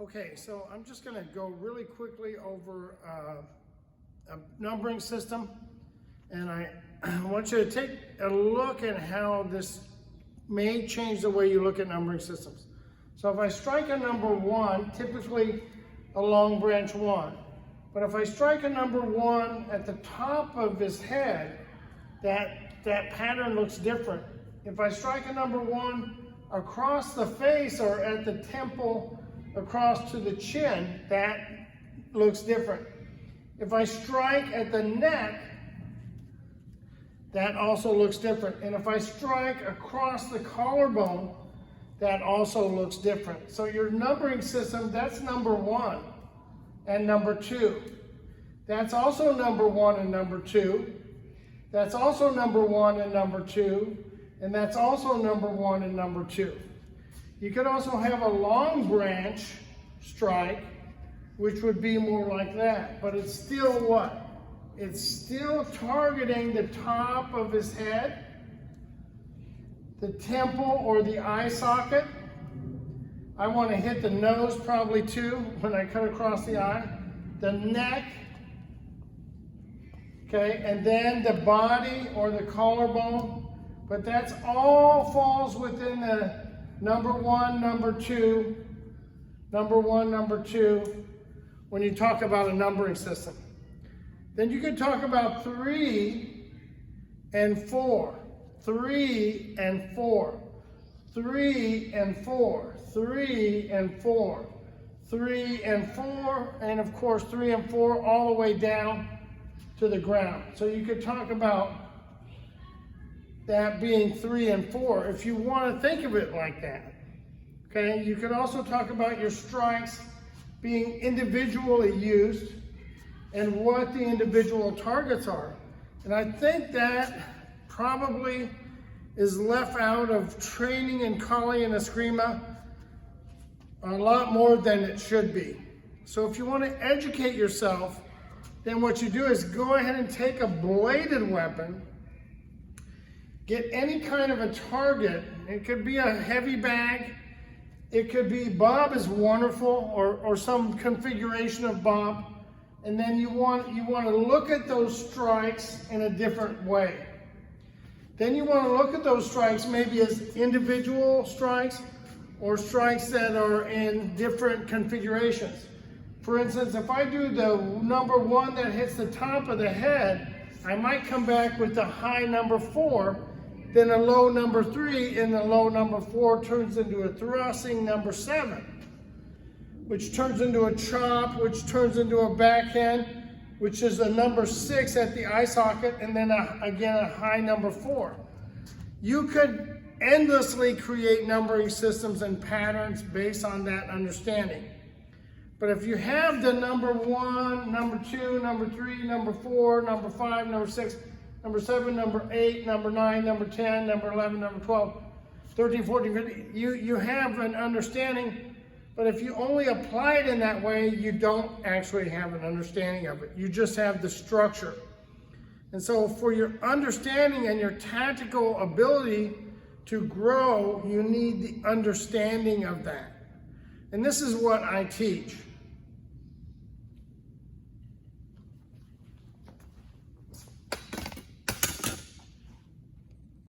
Okay, so I'm just gonna go really quickly over a numbering system, and I want you to take a look at how this may change the way you look at numbering systems. So if I strike a number 1, typically a long branch 1, but if I strike a number 1 at the top of his head, that pattern looks different. If I strike a number 1 across the face or at the temple across to the chin, that looks different. If I strike at the neck, that also looks different. And if I strike across the collarbone, that also looks different. So your numbering system, that's number 1 and number 2. That's also number 1 and number 2. That's also number 1 and number 2. And that's also number 1 and number 2. You could also have a long branch strike, which would be more like that. But it's still what? It's still targeting the top of his head, the temple or the eye socket. I want to hit the nose probably too when I cut across the eye. The neck, okay, and then the body or the collarbone. But that's all falls within the number 1, number 2, number 1, number 2, when you talk about a numbering system. Then you can talk about 3 and 4, 3 and 4, 3 and 4, 3 and 4, 3 and 4, and of course 3 and 4 all the way down to the ground. So you could talk about that being 3 and 4 if you want to think of it like that. Okay, you could also talk about your strikes being individually used and what the individual targets are. And I think that probably is left out of training in Kali and Eskrima a lot more than it should be. So if you want to educate yourself, then what you do is go ahead and take a bladed weapon. Get any kind of a target. It could be a heavy bag. It could be Bob is wonderful or some configuration of Bob. And then you want to look at those strikes in a different way. Then you want to look at those strikes maybe as individual strikes or strikes that are in different configurations. For instance, if I do the number 1 that hits the top of the head, I might come back with the high number 4, then a low number 3, and the low number 4 turns into a thrusting number 7, which turns into a chop, which turns into a backhand, which is a number 6 at the eye socket, and then again a high number 4. You could endlessly create numbering systems and patterns based on that understanding. But if you have the number 1, number 2, number 3, number 4, number 5, number 6, number 7, number 8, number 9, number 10, number 11, number 12, 13, 14, 15, you have an understanding, but if you only apply it in that way, you don't actually have an understanding of it. You just have the structure. And so for your understanding and your tactical ability to grow, you need the understanding of that. And this is what I teach.